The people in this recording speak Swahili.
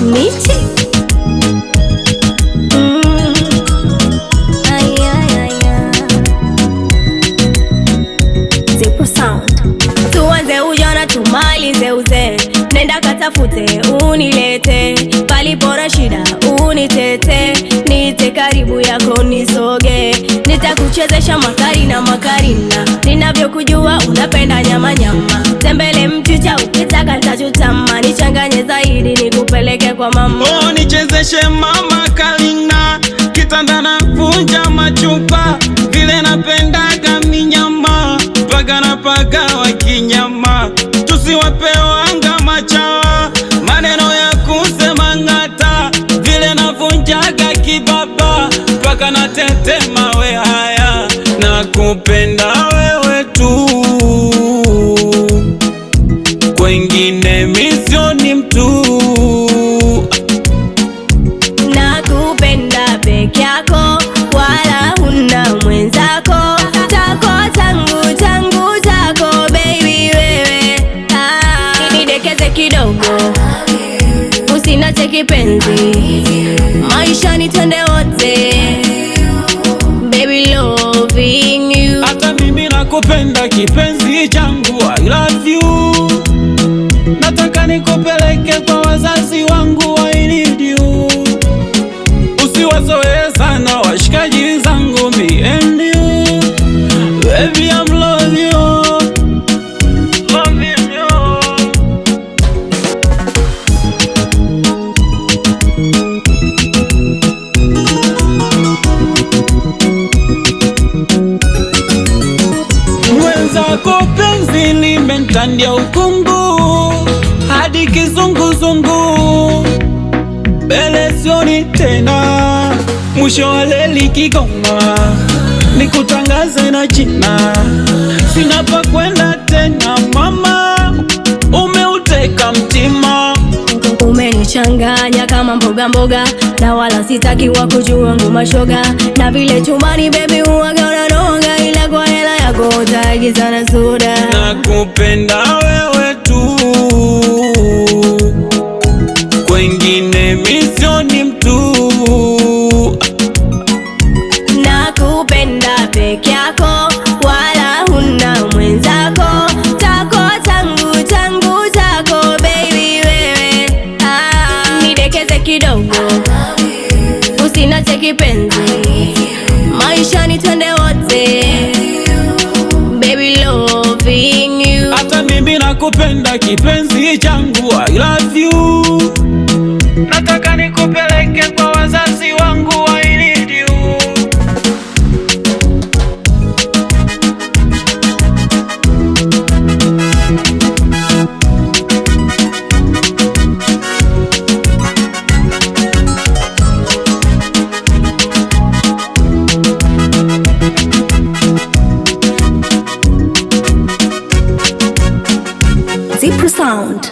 Miti Zippo Sound. Tuanze ujana tumalize uzee, nenda katafute unilete, palipo na shida unitete, nite karibu yako nisoge, nitakuchezesha makari na makarina, ninavyokujua unapenda nyama nyama, tembele mchicha ukitaka nitachutama, nichanganye zaidi nikupeleke kwa mama. Oh, nichezeshe mama Kalina, kitanda na vunja machupa, vile napendaga minyama, paga na paga wa kinyama, tusiwape wanga machawa, maneno ya kusema ngata, vile navunjaga kibaba, paka na tetema we haya, nakupenda wewe tu, kwengine misioni mtu. Nakupenda peke yako, wala huna mwenzako, tako tangu tangu tako baby wewe. Nidekeze kidogo, usinache kipenzi, maishani twende wote, baby loving you. Hata mimi nakupenda kipenzi changu, I love you. Nataka nikupeleke kwa wazazi wangu, I need you. Usiwazoe sana washikaji zangu, me and you. Baby I'm love you, loving you. Mwenzako penzi limentandia ukungu hadi kizunguzungu, mbele sioni tena, mwisho wa leli kigoma, nikutangaze na jina, sina pa kwenda tena mama, umeuteka mtima. Umenichanganya kama mboga mboga, na wala sitaki wa kujua nguma shoga, na vile chumbani baby uwaga unanoga, ila kwa hela yako utaagiza na soda. Nakupenda wewe tu, kwengine misioni mtu. Nakupenda peke yako, wala huna mwenzako, tako tangu tangu tako baby wewe. Nidekeze kidogo, usinache kipenzi, maishani twende wote, baby loving you. Hata mimi nakupenda kipenzi changu, I love you. Nataka nikupeleke kwa wazazi wangu, I need you. Zippo Sound.